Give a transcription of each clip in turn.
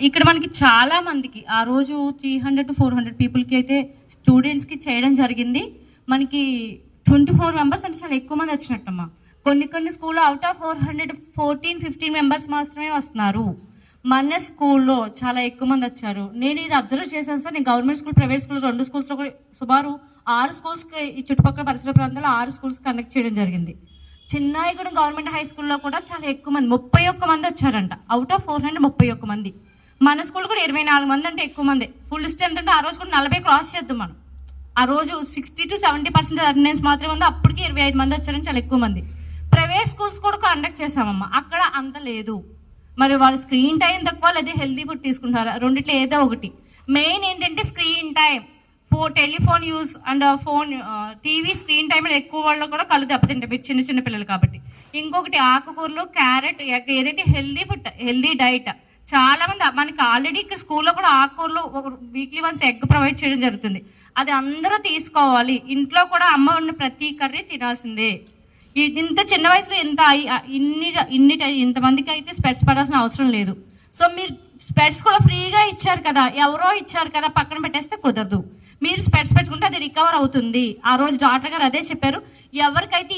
ఇక్కడ మనకి చాలా మందికి ఆ రోజు 300 to 400 పీపుల్కి అయితే స్టూడెంట్స్కి చేయడం జరిగింది. మనకి 24 మెంబర్స్ అంటే చాలా ఎక్కువ మంది వచ్చినట్టమ్మా. కొన్ని స్కూల్లో అవుట్ ఆఫ్ 400 14-15 మెంబర్స్ మాత్రమే వస్తున్నారు. మన స్కూల్లో చాలా ఎక్కువ మంది వచ్చారు. నేను ఇది అబ్జర్వ్ చేశాను సార్. నేను గవర్నమెంట్ స్కూల్, ప్రైవేట్ స్కూల్ 2 స్కూల్స్లో కూడా సుమారు 6 స్కూల్స్కి ఈ చుట్టుపక్కల పరిసర ప్రాంతాల్లో 6 స్కూల్స్ కండక్ట్ చేయడం జరిగింది. చిన్నాయిగూడెం గవర్నమెంట్ హై స్కూల్లో కూడా చాలా ఎక్కువ మంది 31 మంది వచ్చారంట. అవుట్ ఆఫ్ 400 31 మంది. మన స్కూల్ కూడా 24 మంది అంటే ఎక్కువ మంది. ఫుల్ స్ట్రెంత్ అంటే ఆ రోజు కూడా 40 క్రాస్ చేద్దాం మనం. ఆ రోజు 60 to 70% అటెండెన్స్ మాత్రమే ఉంది. అప్పటికి 25 మంది వచ్చారని చాలా ఎక్కువ మంది. ప్రైవేట్ స్కూల్స్ కూడా కండక్ట్ చేసామమ్మా, అక్కడ అంత లేదు. మరి వాళ్ళు స్క్రీన్ టైం తక్కువ లేదా హెల్దీ ఫుడ్ తీసుకుంటారా, రెండిట్లో ఏదో ఒకటి. మెయిన్ ఏంటంటే screen time, telephone use and phone TV screen time ఎక్కువ వాళ్ళు కూడా కళ్ళు దెబ్బతింటాయి మీరు చిన్న పిల్లలు కాబట్టి. ఇంకొకటి ఆకుకూరలు, క్యారెట్, ఏదైతే హెల్దీ ఫుడ్, హెల్దీ డైట్. చాలా మంది మనకి ఆల్రెడీ ఇక్కడ స్కూల్లో కూడా ఆకుకూరలు వీక్లీ వన్స్ ఎగ్ ప్రొవైడ్ చేయడం జరుగుతుంది. అది అందరూ తీసుకోవాలి. ఇంట్లో కూడా అమ్మ ఉన్న ప్రతి కర్రీ తినాల్సిందే. ఇంత చిన్న వయసులో ఇంతమందికి అయితే స్పెట్స్ పడాల్సిన అవసరం లేదు. సో మీరు స్పెట్స్ కూడా ఫ్రీగా ఇచ్చారు కదా, ఎవరో ఇచ్చారు కదా పక్కన పెట్టేస్తే కుదరదు. మీరు స్పెట్స్ పెట్టుకుంటే అది రికవర్ అవుతుంది. ఆ రోజు డాక్టర్ గారు అదే చెప్పారు. ఎవరికైతే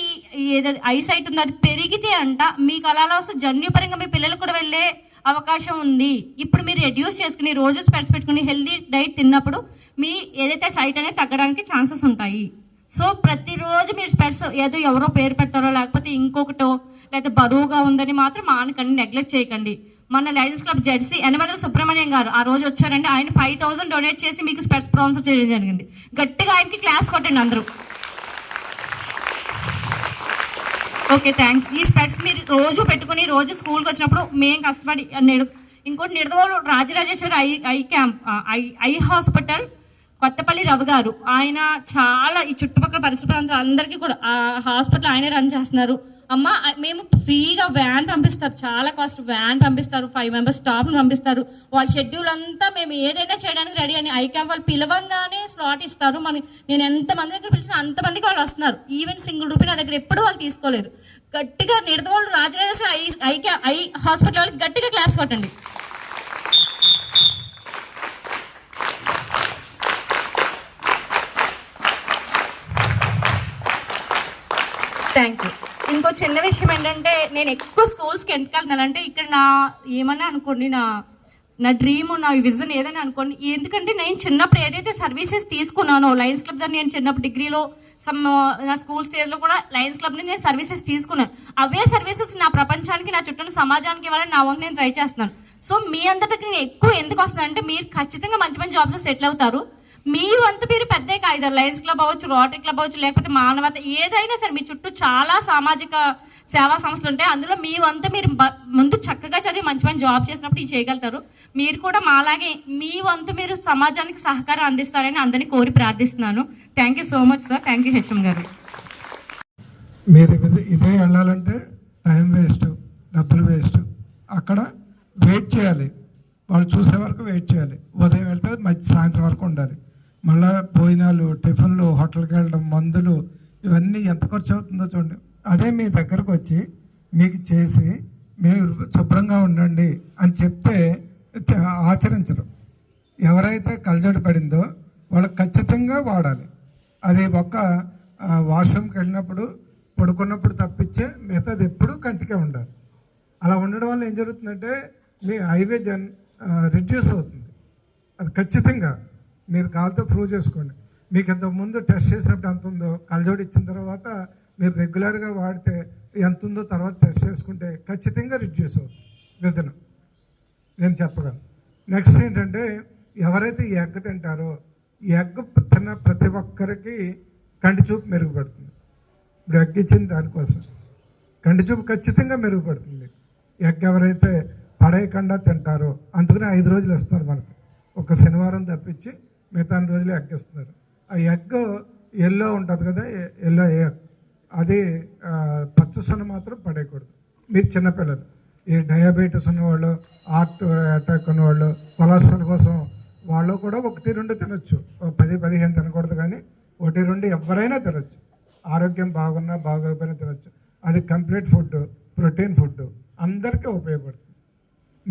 ఏదైతే ఐసైట్ ఉందో అది పెరిగితే అంట మీకు అలా వస్తే జన్యుపరంగా మీ పిల్లలు కూడా వెళ్ళే అవకాశం ఉంది. ఇప్పుడు మీరు రెడ్యూస్ చేసుకుని రోజు స్పెట్స్ పెట్టుకుని హెల్దీ డైట్ తిన్నప్పుడు మీ ఏదైతే సైట్ అనేది తగ్గడానికి ఛాన్సెస్ ఉంటాయి. సో ప్రతిరోజు మీరు స్పెట్స్ ఏదో ఎవరో పేరు పెట్టారో లేకపోతే ఇంకొకటో లేకపోతే బరువుగా ఉందని మాత్రం మానకండి, నెగ్లెక్ట్ చేయకండి. మన Lions club Jersey Yanamala Subrahmanyam గారు ఆ రోజు వచ్చారండి. ఆయన 5000 డొనేట్ చేసి మీకు స్పెట్స్ స్పాన్సర్ చేయడం జరిగింది. గట్టిగా ఆయనకి క్లాస్ కొట్టండి అందరూ. Okay, thank you. ఈ స్పెట్స్ మీరు రోజు పెట్టుకుని రోజు స్కూల్కి వచ్చినప్పుడు మేము కష్టపడి ఇంకోటి నిర్దోలు Rajarajeshwari eye camp eye hospital Kothapalli Ravi గారు, ఆయన చాలా ఈ చుట్టుపక్కల పరిసర ప్రాంతాలు అందరికీ కూడా ఆ హాస్పిటల్ ఆయనే రన్ చేస్తున్నారు. అమ్మ మేము ఫ్రీగా వ్యాన్ పంపిస్తారు, చాలా కాస్ట్ వ్యాన్ పంపిస్తారు, 5 మెంబర్స్ స్టాఫ్ని పంపిస్తారు. వాళ్ళ షెడ్యూల్ అంతా మేము ఏదైనా చేయడానికి రెడీ అని ఐ క్యాంప్ వాళ్ళు పిలవంగానే స్లాట్ ఇస్తారు. నేను ఎంతమంది దగ్గర పిలిచినా అంతమందికి వాళ్ళు వస్తున్నారు. ఈవెన్ సింగిల్ రూపీ నా దగ్గర ఎప్పుడు వాళ్ళు తీసుకోలేదు. గట్టిగా నిర్దోలు రాజరాజేశ్వరి ఐ హాస్పిటల్ వాళ్ళకి గట్టిగా క్లాప్స్ కొట్టండి. Thank you. ఇంకో చిన్న విషయం ఏంటంటే నేను ఎక్కువ స్కూల్స్కి ఎందుకు వెళ్తున్నానంటే ఇక్కడ ఏమన్నా అనుకోండి, నా డ్రీమ్, నా విజన్ ఏదైనా అనుకోండి. ఎందుకంటే నేను చిన్నప్పుడు ఏదైతే సర్వీసెస్ తీసుకున్నానో లయన్స్ క్లబ్ దగ్గర, నేను చిన్నప్పుడు డిగ్రీలో నా స్కూల్ స్టేజ్లో కూడా లయన్స్ క్లబ్ నుంచి నేను సర్వీసెస్ తీసుకున్నాను. అవే సర్వీసెస్ నా ప్రపంచానికి, నా చుట్టూ సమాజానికి ఇవ్వాలని నా వంతు నేను ట్రై చేస్తున్నాను. సో మీ అందరికి నేను ఎక్కువ ఎందుకు వస్తున్నాను అంటే మీరు ఖచ్చితంగా మంచి జాబ్లో సెటిల్ అవుతారు. మీ వంతు మీరు పెద్ద కాదు, లయన్స్ క్లబ్ అవ్వచ్చు, రోటరీ క్లబ్ అవ్వచ్చు, లేకపోతే మానవత ఏదైనా సరే మీ చుట్టూ చాలా సామాజిక సేవా సంస్థలు ఉంటాయి. అందులో మీ వంతు మీరు ముందు చక్కగా చదివి మంచి జాబ్ చేసినప్పుడు ఇది చేయగలుగుతారు. మీరు కూడా మాలాగే మీ వంతు మీరు సమాజానికి సహకారం అందిస్తారని అందరినీ కోరి ప్రార్థిస్తున్నాను. Thank you so much sir. Thank you HM గారు. మీరు ఇదే వెళ్ళాలంటే టైం వేస్ట్, డబ్బులు వేస్ట్. అక్కడ వెయిట్ చేయాలి, వాళ్ళు చూసే వరకు వెయిట్ చేయాలి. ఉదయం వెళ్తే సాయంత్రం వరకు ఉండాలి. మళ్ళీ భోజనాలు, టిఫిన్లు, హోటల్కి వెళ్ళడం, మందులు, ఇవన్నీ ఎంత ఖర్చు అవుతుందో చూడండి. అదే మీ దగ్గరకు వచ్చి మీకు చేసి మీరు శుభ్రంగా ఉండండి అని చెప్తే ఆచరించరు. ఎవరైతే కలజోడు పడిందో వాళ్ళకి ఖచ్చితంగా వాడాలి. అది ఒక్క వాష్రూమ్కి వెళ్ళినప్పుడు, పడుకున్నప్పుడు తప్పించే మిగతాది ఎప్పుడూ కంటికే ఉండాలి. అలా ఉండడం వల్ల ఏం జరుగుతుందంటే మీ హైవేజన్ రిడ్యూస్ అవుతుంది. అది ఖచ్చితంగా మీరు కాల్తో ప్రూవ్ చేసుకోండి. మీకు ఇంతకుముందు టెస్ట్ చేసినప్పుడు ఎంత ఉందో కలజోడు ఇచ్చిన తర్వాత మీరు రెగ్యులర్గా వాడితే ఎంత ఉందో తర్వాత టెస్ట్ చేసుకుంటే ఖచ్చితంగా రిడ్యూస్ అవుతుంది విజన్, నేను చెప్పగలను. నెక్స్ట్ ఏంటంటే ఎవరైతే ఈ ఎగ్ తింటారో ఈ ఎగ్ తిన్న ప్రతి ఒక్కరికి కంటి చూపు మెరుగుపడుతుంది. ఇప్పుడు ఎగ్ ఇచ్చింది దానికోసం కంటి చూపు ఖచ్చితంగా మెరుగుపడుతుంది. ఎగ్ ఎవరైతే పడేయకుండా తింటారో అందుకనే 5 రోజులు ఇస్తున్నారు మనకి. ఒక శనివారం తప్పించి మిగతా రోజులు ఎగ్ ఇస్తున్నారు. ఆ ఎగ్ ఎల్లో ఉంటుంది కదా, ఎల్లో ఎగ్, అది పచ్చసొన మాత్రం పడేయకూడదు. మీరు చిన్నపిల్లలు, ఈ డయాబెటీస్ ఉన్నవాళ్ళు, హార్ట్ అటాక్ ఉన్నవాళ్ళు, కొలెస్ట్రాల్ కోసం వాళ్ళు కూడా 1-2 తినొచ్చు. 10-15 తినకూడదు, కానీ 1-2 ఎవరైనా తినొచ్చు. ఆరోగ్యం బాగున్నా బాగోకపోయినా తినొచ్చు. అది కంప్లీట్ ఫుడ్, ప్రోటీన్ ఫుడ్, అందరికీ ఉపయోగపడుతుంది.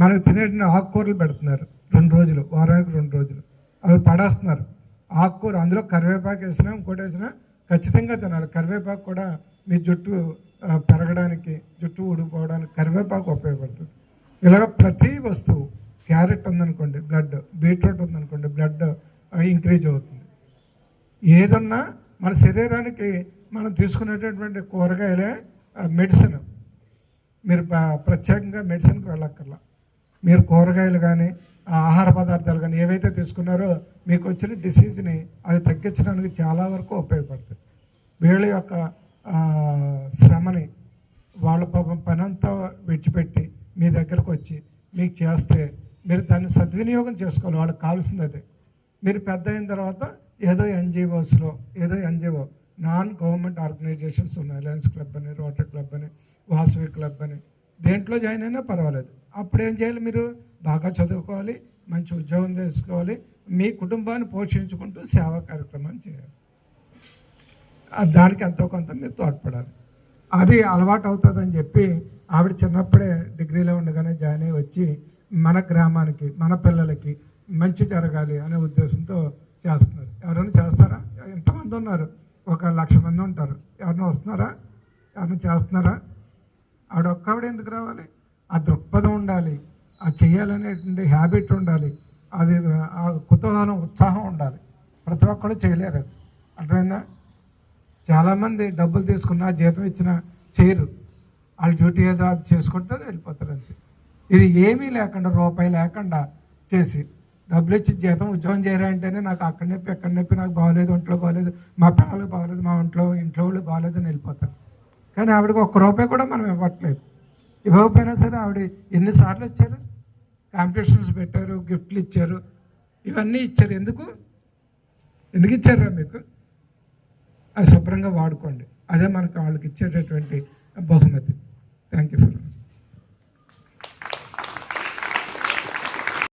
మనకు తినే ఆకుకూరలు పెడుతున్నారు 2 రోజులు, వారానికి 2 రోజులు, అవి పడేస్తున్నారు. ఆకుకూర అందులో కరివేపాకు వేసినా ఇంకోటి వేసినా ఖచ్చితంగా తినాలి. కరివేపాకు కూడా మీ జుట్టు పెరగడానికి, జుట్టు ఊడిపోవడానికి కరివేపాకు ఉపయోగపడుతుంది. ఇలాగ ప్రతి వస్తువు, క్యారెట్ ఉందనుకోండి బ్లడ్, బీట్రూట్ ఉందనుకోండి బ్లడ్ ఇంక్రీజ్ అవుతుంది. ఏదన్నా మన శరీరానికి మనం తీసుకునేటటువంటి కూరగాయలే మెడిసిన్. మీరు ప్రత్యేకంగా మెడిసిన్కి వెళ్ళక్కర్లా. మీరు కూరగాయలు కానీ ఆహార పదార్థాలు కానీ ఏవైతే తీసుకున్నారో మీకు వచ్చిన డిసీజ్ని అవి తగ్గించడానికి చాలా వరకు ఉపయోగపడుతుంది. వీళ్ళ యొక్క శ్రమని, వాళ్ళ పాపం పనంతా విడిచిపెట్టి మీ దగ్గరకు వచ్చి మీకు చేస్తే మీరు దాన్ని సద్వినియోగం చేసుకోవాలి. వాళ్ళకి కావాల్సింది అదే. మీరు పెద్ద అయిన తర్వాత ఏదో ఎన్జిఓ నాన్ గవర్నమెంట్ ఆర్గనైజేషన్స్ ఉన్నాయి, లయన్స్ క్లబ్ అని, రోటరీ క్లబ్ అని, వాసవి క్లబ్ అని, దేంట్లో జాయిన్ అయినా పర్వాలేదు. అప్పుడు ఏం చేయాలి? మీరు బాగా చదువుకోవాలి, మంచి ఉద్యోగం చేసుకోవాలి, మీ కుటుంబాన్ని పోషించుకుంటూ సేవా కార్యక్రమాన్ని చేయాలి. దానికి ఎంతో కొంత మీరు తోడ్పడాలి. అది అలవాటు అవుతుందని చెప్పి ఆవిడ చిన్నప్పుడే డిగ్రీలో ఉండగానే జాయిన్ అయ్యి వచ్చి మన గ్రామానికి, మన పిల్లలకి మంచి జరగాలి అనే ఉద్దేశంతో చేస్తున్నారు. ఎవరైనా చేస్తారా? ఎంతమంది ఉన్నారు? 1,00,000 మంది ఉంటారు. ఎవరైనా వస్తున్నారా? ఎవరైనా చేస్తున్నారా? ఆవిడ ఒక్కవిడ ఎందుకు రావాలి? ఆ దృక్పథం ఉండాలి, ఆ చెయ్యాలనేటువంటి హ్యాబిట్ ఉండాలి, అది ఆ కుతూహలం, ఉత్సాహం ఉండాలి. ప్రతి ఒక్కరు చేయలేరు. అది అర్థమైందా? చాలామంది డబ్బులు తీసుకున్నా, జీతం ఇచ్చినా చేయరు. వాళ్ళ డ్యూటీ ఏదో అది చేసుకుంటారు, వెళ్ళిపోతారు అంతే. ఇది ఏమీ లేకుండా, రూపాయి లేకుండా చేసి డబ్బులు ఇచ్చి జీతం ఉద్యోగం చేయాలంటేనే నాకు అక్కడ నొప్పి, ఎక్కడ నొప్పి, నాకు బాగోలేదు, ఒంట్లో బాగోలేదు, మా పిల్లలకు బాగోలేదు, మా ఇంట్లో వాళ్ళు బాగోలేదు అని వెళ్ళిపోతారు. కానీ ఆవిడకి 1 రూపాయి కూడా మనం ఇవ్వట్లేదు. ఇవ్వకపోయినా సరే ఆవిడ ఎన్నిసార్లు వచ్చారు, కాంపిటీషన్స్ పెట్టారు, గిఫ్ట్లు ఇచ్చారు, ఇవన్నీ ఇచ్చారు. ఎందుకు ఇచ్చారా మీకు? అది శుభ్రంగా వాడుకోండి. అదే మనకు వాళ్ళకి ఇచ్చేటటువంటి బహుమతి. Thank you.